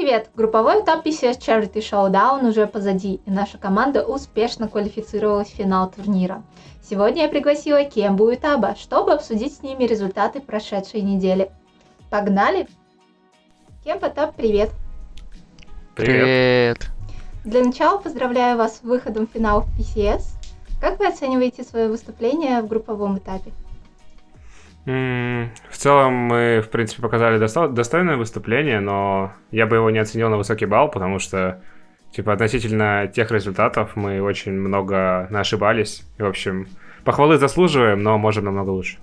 Привет! Групповой этап PCS Charity Showdown уже позади, и наша команда успешно квалифицировалась в финал турнира. Сегодня я пригласила Кембу и Таба, чтобы обсудить с ними результаты прошедшей недели. Погнали! Кемба, Таб, привет! Привет! Для начала поздравляю вас с выходом в финал в PCS. Как вы оцениваете свое выступление в групповом этапе? В целом мы, в принципе, показали достойное выступление, но я бы его не оценил на высокий балл, потому что, относительно тех результатов мы очень много ошибались. И, в общем, похвалы заслуживаем, но можем намного лучше.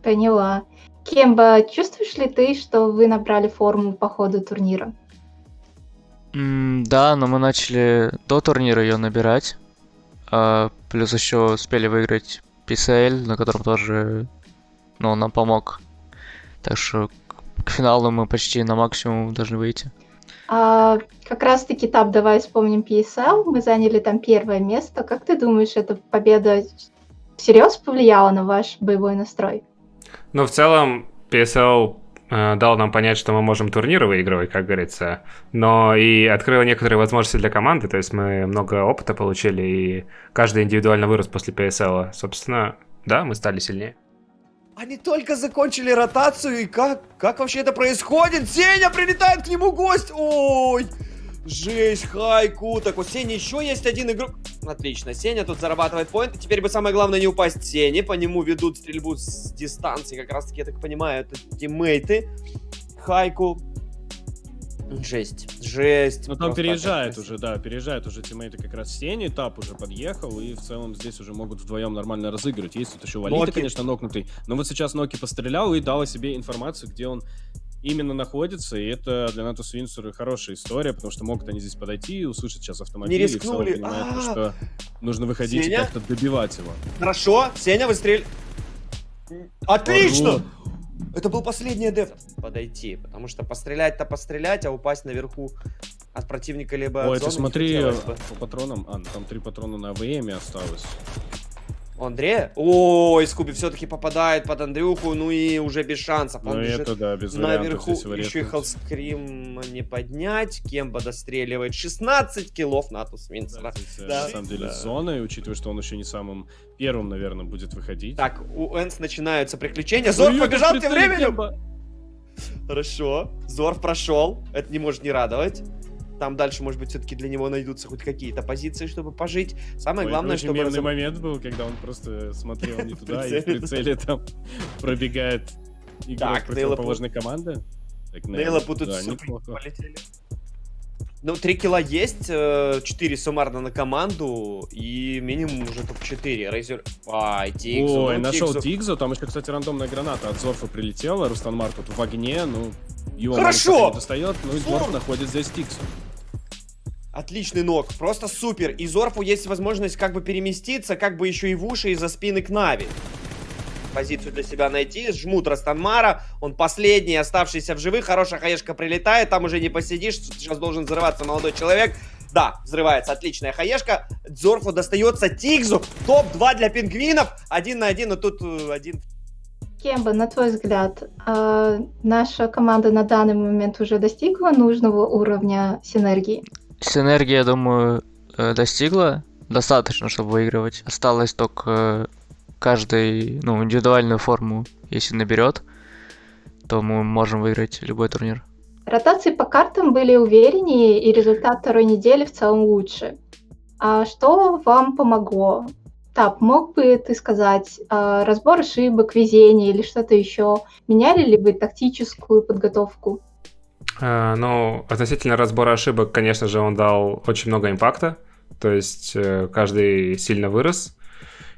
Поняла. Кемба, чувствуешь ли ты, что вы набрали форму по ходу турнира? Да, но мы начали до турнира ее набирать. Плюс еще успели выиграть PCL, на котором тоже, нам помог. Так что к финалу мы почти на максимум должны выйти. Как раз таки, Таб, давай вспомним PSL. Мы заняли там первое место. Как ты думаешь, эта победа всерьез повлияла на ваш боевой настрой? В целом PSL дал нам понять, что мы можем турниры выигрывать, как говорится, но и открыло некоторые возможности для команды, то есть мы много опыта получили, и каждый индивидуально вырос после PSL. Собственно, да, мы стали сильнее. Они только закончили ротацию, и как вообще это происходит? Сеня, прилетает к нему гость! Ой! Жесть, хайку. Так, у Сени еще есть один игрок. Отлично, Сеня тут зарабатывает поинт. Теперь бы самое главное не упасть Сене. По нему ведут стрельбу с дистанции. Как раз таки, я так понимаю, это тиммейты. Хайку. Жесть. Ну там переезжает уже тиммейты как раз Сени. Тап уже подъехал, и в целом здесь уже могут вдвоем нормально разыгрывать. Есть тут еще Валита, конечно, нокнутый. Но вот сейчас Ноки пострелял и дал о себе информацию, где он именно находится, и это для Натус Винсера хорошая история, потому что могут они здесь подойти и услышать сейчас автомобиль, не рискнули. И в целом понимают, что нужно выходить Сеня? и как-то добивать его. Хорошо, Сеня, выстрель. Отлично! Ого. Это был последний адепт. Подойти, потому что пострелять-то пострелять, а упасть наверху от противника либо Ой, от ты зоны смотри не бы. по патронам. Там 3 патрона на АВМе осталось. У Андрея? Ой, Скуби все-таки попадает под Андрюху, ну и уже без шансов. Он бежит это да, без вариантов наверху, здесь его еще и резкнуть. Халскрим не поднять. Кемба достреливает 16 киллов Натус Винсера. На самом деле да. с зоной, учитывая, что он еще не самым первым, наверное, будет выходить. Так, у Энс начинаются приключения. Зорф побежал тем временем. Хорошо, Зорф прошел. Это не может не радовать. Там дальше, может быть, все-таки для него найдутся хоть какие-то позиции, чтобы пожить. Самое главное, очень чтобы... мирный момент был, когда он просто смотрел не туда, и в прицеле там пробегает игрок противоположной команды. Нейла тут все полетели. 3 килла есть, 4 суммарно на команду, и минимум уже топ-4. Рейзер... Тигзу. Ой, нашел Тигзу, там еще, кстати, рандомная граната от Зорфа прилетела, Рустан Марк тут в огне, его хорошо! не достает, и Зорф находит здесь Тигзу. Отличный нок, просто супер. И Зорфу есть возможность как бы переместиться, как бы еще и в уши из-за спины к Нави. Позицию для себя найти, жмут Растанмара, он последний, оставшийся в живых, хорошая хаешка прилетает, там уже не посидишь, сейчас должен взрываться молодой человек. Да, взрывается, отличная хаешка, Зорфу достается Тигзу, топ-2 для пингвинов, 1 на 1, но тут один... Кемба, на твой взгляд, наша команда на данный момент уже достигла нужного уровня синергии? Синергия, я думаю, достигла достаточно, чтобы выигрывать. Осталось только каждый, индивидуальную форму, если наберет, то мы можем выиграть любой турнир. Ротации по картам были увереннее, и результат второй недели в целом лучше. А что вам помогло? Тап, мог бы ты сказать, разбор ошибок, везение или что-то еще? Меняли ли вы тактическую подготовку? Относительно разбора ошибок, конечно же, он дал очень много импакта, то есть каждый сильно вырос,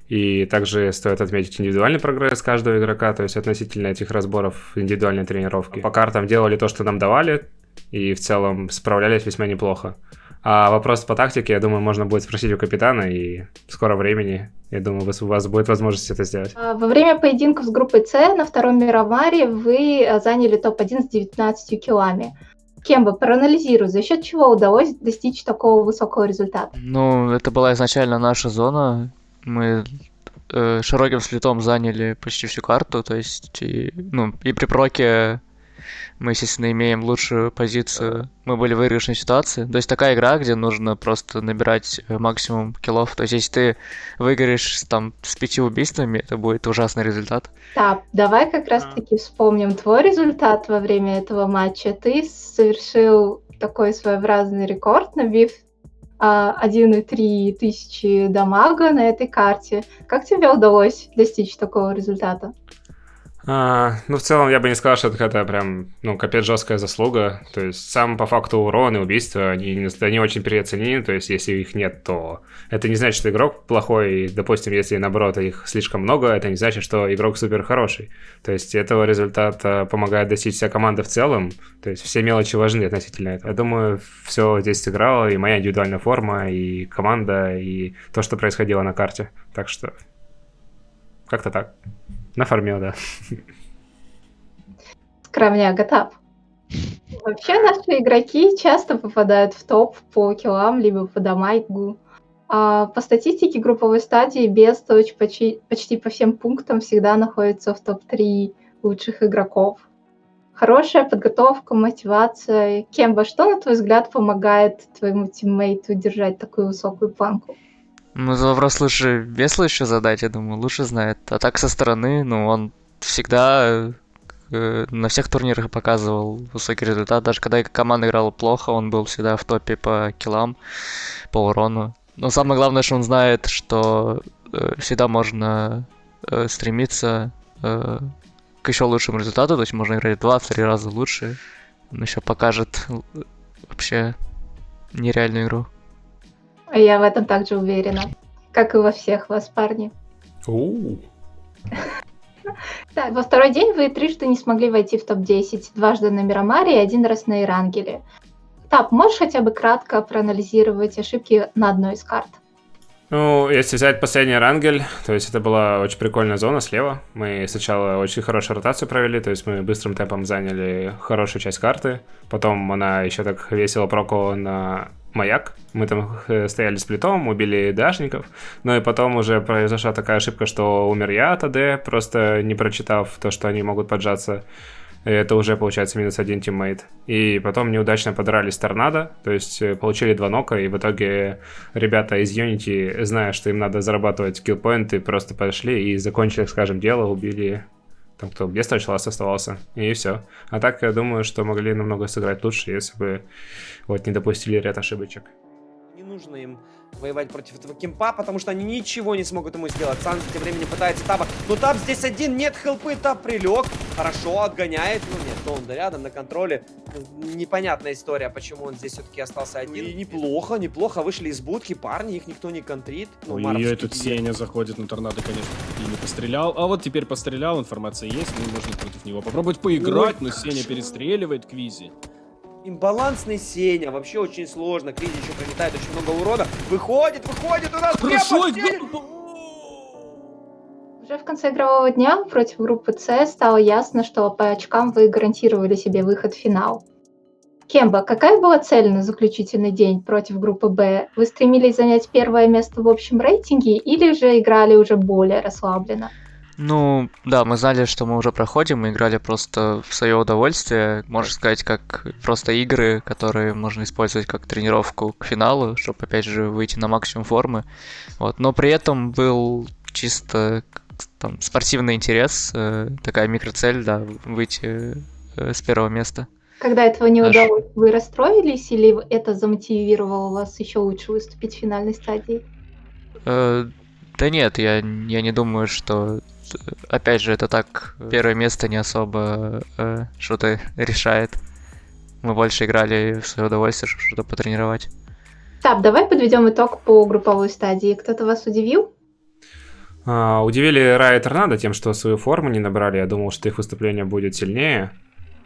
и также стоит отметить индивидуальный прогресс каждого игрока, то есть относительно этих разборов индивидуальной тренировки. По картам делали то, что нам давали, и в целом справлялись весьма неплохо. А вопрос по тактике, я думаю, можно будет спросить у капитана, и в скором времени, я думаю, у вас будет возможность это сделать. Во время поединков с группой С на втором Мирамаре вы заняли топ-1 с 19 киллами. Кемба, проанализируй, за счет чего удалось достичь такого высокого результата? Это была изначально наша зона. Мы широким слитом заняли почти всю карту, то есть и при проке мы, естественно, имеем лучшую позицию, мы были в выигрышной ситуации. То есть такая игра, где нужно просто набирать максимум киллов. То есть если ты выиграешь там с 5 убийствами, это будет ужасный результат. Так, давай как раз-таки вспомним твой результат во время этого матча. Ты совершил такой своеобразный рекорд, набив 1,3 тысячи дамага на этой карте. Как тебе удалось достичь такого результата? Ну, в целом, я бы не сказал, что это какая-то прям, ну, капец жесткая заслуга. То есть, сам по факту урон и убийства, они очень переоценены. То есть, если их нет, то это не значит, что игрок плохой. И, допустим, если, наоборот, их слишком много, это не значит, что игрок супер хороший. То есть, этого результата помогает достичь вся команда в целом. То есть, все мелочи важны относительно этого. Я думаю, все здесь сыграло, и моя индивидуальная форма, и команда, и то, что происходило на карте. Так что, как-то так. Нафармил, да. Скромняга, тап. Вообще наши игроки часто попадают в топ по киллам, либо по дамагу. По статистике групповой стадии Бесточ почти по всем пунктам всегда находится в топ-3 лучших игроков. Хорошая подготовка, мотивация. Кемба, что, на твой взгляд, помогает твоему тиммейту держать такую высокую планку? Ну, за вопрос лучше Весла еще задать, я думаю, лучше знает. А так со стороны, ну, он всегда на всех турнирах показывал высокий результат. Даже когда команда играла плохо, он был всегда в топе по киллам, по урону. Но самое главное, что он знает, что всегда можно стремиться к еще лучшему результату. То есть можно играть 2-3 раза лучше. Он еще покажет вообще нереальную игру. Я в этом также уверена. Как и во всех вас, парни. Так, во второй день вы трижды не смогли войти в топ-10. Дважды на Мирамаре и один раз на Ирангеле. Тап, можешь хотя бы кратко проанализировать ошибки на одной из карт? Ну, если взять последний Рангель, то есть это была очень прикольная зона слева. Мы сначала очень хорошую ротацию провели, то есть мы быстрым темпом заняли хорошую часть карты. Потом она еще так весело прокала на маяк. Мы там стояли с плитом, убили дашников. Ну и потом уже произошла такая ошибка, что умер я от АД, просто не прочитав то, что они могут поджаться. Это уже, получается, -1 тиммейт. И потом неудачно подрались торнадо, то есть получили 2 нока, и в итоге ребята из Unity, зная, что им надо зарабатывать киллпоинты, просто подошли и закончили, скажем, дело, убили там, кто без ласт оставался, и все. А так, я думаю, что могли намного сыграть лучше, если бы вот не допустили ряд ошибочек. Не нужно им воевать против этого кемпа, потому что они ничего не смогут ему сделать. Сан тем временем пытается Таба. Но Таб здесь один, нет хелпы, Таб прилег. Хорошо, отгоняет. Ну нет, Донда рядом на контроле. Непонятная история, почему он здесь все-таки остался один. И неплохо, неплохо. Вышли из будки, парни, их никто не контрит. Ну, и этот Сеня заходит на торнадо, конечно, и не пострелял. А вот теперь пострелял, информация есть, ну, можно против него попробовать поиграть, но Сеня перестреливает Квизи. Имбалансный Сеня, вообще очень сложно. Квизи еще прилетает очень много урона. Выходит, у нас Хорошо, Уже в конце игрового дня против группы С стало ясно, что по очкам вы гарантировали себе выход в финал. Кемба, какая была цель на заключительный день против группы Б? Вы стремились занять первое место в общем рейтинге или же играли уже более расслабленно? Ну, да, мы знали, что мы уже проходим, мы играли просто в свое удовольствие, можно сказать, как просто игры, которые можно использовать как тренировку к финалу, чтобы, опять же, выйти на максимум формы. Вот. Но при этом был чисто там спортивный интерес, такая микроцель, да, выйти с первого места. Когда этого не удалось, вы расстроились или это замотивировало вас еще лучше выступить в финальной стадии? Да нет, я не думаю, что... Опять же, это так, первое место не особо что-то решает. Мы больше играли в свое удовольствие, чтобы что-то потренировать. Так, давай подведем итог по групповой стадии. Кто-то вас удивил? Удивили Рай и Торнадо тем, что свою форму не набрали. Я думал, что их выступление будет сильнее.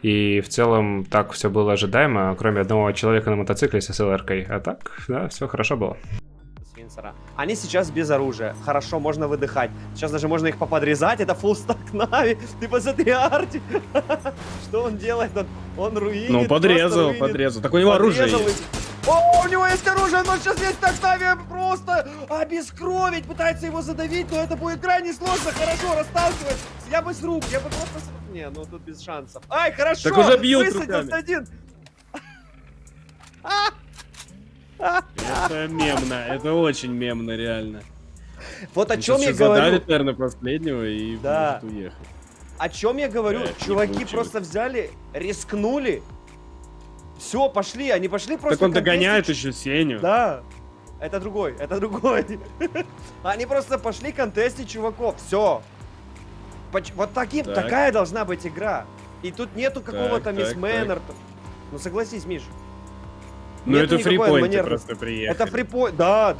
И в целом так все было ожидаемо, кроме одного человека на мотоцикле с СЛР-кой. А так, да, все хорошо было. Они сейчас без оружия. Хорошо, можно выдыхать. Сейчас даже можно их поподрезать. Это фуллстак Нави. Ты посмотри, Арти. Что он делает? Он руинит. Ну, подрезал. Так у него оружие есть. О, у него есть оружие, но сейчас здесь так Нави просто обескровить. Пытается его задавить, но это будет крайне сложно. Хорошо, расталкивает. Я бы с рук, я бы просто... Не, ну тут без шансов. Ай, хорошо! Так уже бьют Высадился руками. один! Это мемно, это очень мемно, реально. Вот о Он чем сейчас я сейчас говорю. задавит, наверное, последнего и Да. может уехать. О чем я говорю? Да, это не Чуваки получилось. просто взяли, рискнули. Все, пошли, они пошли просто. Так он контестить. догоняет еще Сеню. Да. Это другой, это другой. Они просто пошли контестить чуваков. Все. Вот Так. такая должна быть игра. И тут нету какого-то так, мисс так. Мэннер. Ну согласись, Миш. Ну Нету это никакой фрипоинты манерности. просто приехали. Это фрипоинт. Да,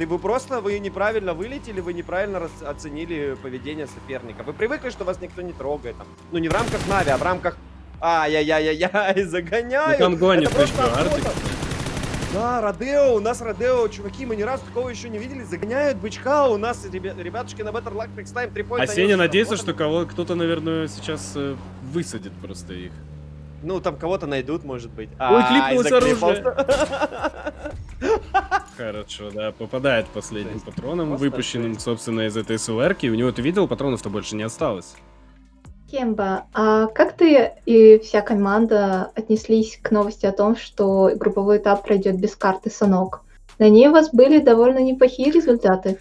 вы неправильно вылетели, вы неправильно оценили поведение соперника. Вы привыкли, что вас никто не трогает. Там. Ну не в рамках Нави, а в рамках... Ай-яй-яй-яй-яй, загоняют. Ну там гонит Это просто еще Артик. охота. Да, Родео, у нас Родео, чуваки, мы ни разу такого еще не видели. Загоняют бычка, у нас ребятушки на Better Luck Next Time 3 А поинта. Сеня надеется, что кто-то, наверное, сейчас высадит просто их. Ну, там кого-то найдут, может быть. Ой, кликнулось заклепался. Хорошо, да, попадает последним Жесть. патроном, Просто выпущенным, жесть. собственно, из этой СЛРки. У него, ты видел, патронов-то больше не осталось. Кемба, а как ты и вся команда отнеслись к новости о том, что групповой этап пройдет без карты Санок? На ней у вас были довольно неплохие результаты.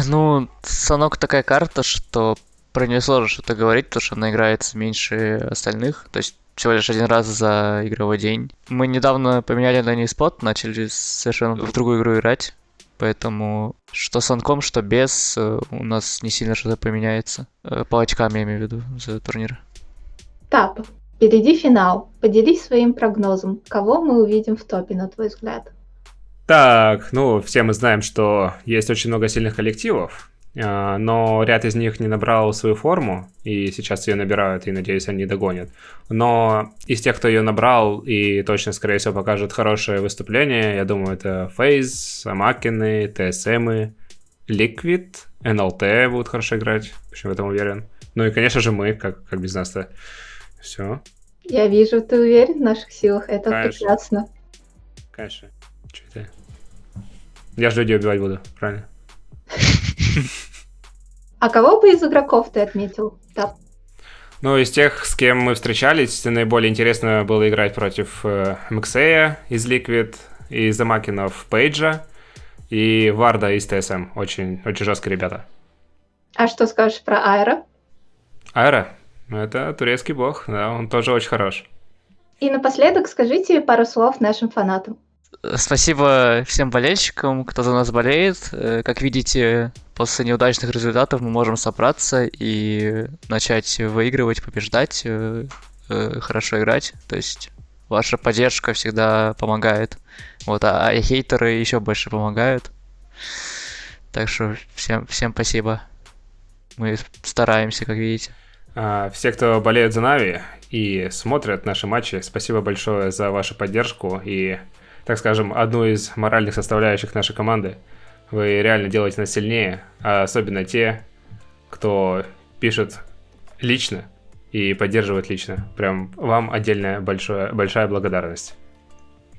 Ну, Санок такая карта, что про нее сложно что-то говорить, потому что она играется меньше остальных. То есть всего лишь один раз за игровой день. Мы недавно поменяли на ней спот, начали совершенно в другую игру играть. Поэтому что с Анком, что без, у нас не сильно что-то поменяется. По очкам я имею в виду за турнир. Тап, впереди финал. Поделись своим прогнозом. Кого мы увидим в топе, на твой взгляд? Так, ну, все мы знаем, что есть очень много сильных коллективов, но ряд из них не набрал свою форму, и сейчас ее набирают, и, надеюсь, они догонят. Но из тех, кто ее набрал и точно, скорее всего, покажет хорошее выступление, я думаю, это FaZe, Амакины, TSM, Liquid, NLT будут хорошо играть, почему в этом уверен. Ну и, конечно же, мы, как без нас-то. Все, Я вижу, ты уверен в наших силах. Это Конечно. прекрасно. конечно. Че это? Я же людей убивать буду, правильно? А кого бы из игроков ты отметил? Тап. Ну, из тех, с кем мы встречались, наиболее интересно было играть против Мексея из Liquid, из Амакинов Пейджа и Варда из TSM. Очень, очень жесткие ребята. А что скажешь про Айра? Айра, это турецкий бог, да, он тоже очень хорош. И напоследок скажите пару слов нашим фанатам. Спасибо всем болельщикам, кто за нас болеет. Как видите, после неудачных результатов мы можем собраться и начать выигрывать, побеждать, хорошо играть. То есть ваша поддержка всегда помогает. Вот, а хейтеры еще больше помогают. Так что всем спасибо. Мы стараемся, как видите. Все, кто болеют за Нави и смотрят наши матчи, спасибо большое за вашу поддержку и, так скажем, одну из моральных составляющих нашей команды. Вы реально делаете нас сильнее, а особенно те, кто пишет лично и поддерживает лично. Прям вам отдельная большая благодарность.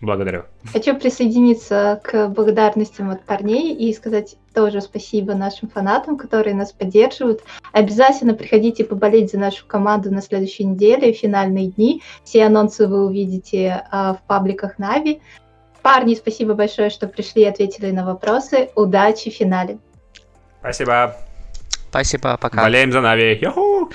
Благодарю. Хочу присоединиться к благодарностям от парней и сказать тоже спасибо нашим фанатам, которые нас поддерживают. Обязательно приходите поболеть за нашу команду на следующей неделе, финальные дни. Все анонсы вы увидите в пабликах Нави. Парни, спасибо большое, что пришли и ответили на вопросы. Удачи в финале. Спасибо. Спасибо, пока. Болеем за Нави. Юху!